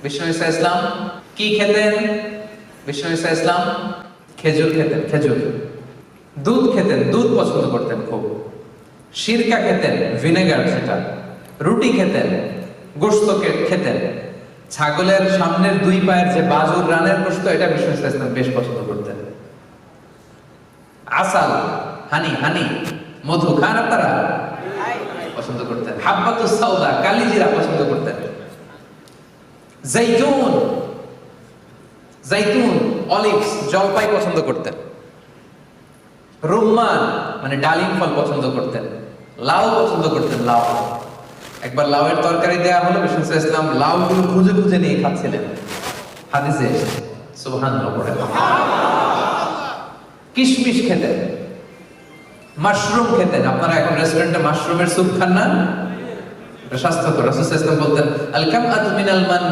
বিষ্ণু ঈসা ইসলাম কি খেতেন? বিষ্ণু ঈসা ইসলাম খেজুর খেতেন, খেজুর। দুধ খেতেন, দুধ পছন্দ করতেন খুব। সিরকা খেতেন, ভিনেগার সেটা। রুটি খেতেন, গোশত খেতেন। ছাগলের সামনের দুই পায়ের যে বাজুর রানের গোশত, এটা বিষ্ণু ঈসা ইসলাম বেশ পছন্দ করতেন। আসাল, হানি, হানি, মধু খান আপনারা? পছন্দ করতেন। হাব্বাতুস সাউদা, কালিজিরা পছন্দ করতেন। জাইতুন, জাইতুন, অলিভস, জলপাই পছন্দ করতেন। রুম্মান মানে ডালিম ফল পছন্দ করতেন। লাউ পছন্দ করতেন, লাউ। একবার লাউয়ের তরকারি দেয়া হলো, বিষ্ণু ইসলাম লাউ গুলো খুঁজে খুঁজে নিয়ে খাচ্ছিলেন। হাদিসে এসেছে, সুবহানাল্লাহ পড়ে। কিশমিশ খেতেন, মাশরুম খেতেন। আপনারা এখন রেস্টুরেন্টে মাশরুমের স্যুপ খান না? এটা স্বাস্থ্যকর। রাসূল সাল্লাল্লাহু আলাইহি ওয়াসাল্লাম বলতেন, আল কামআতু মিনাল মান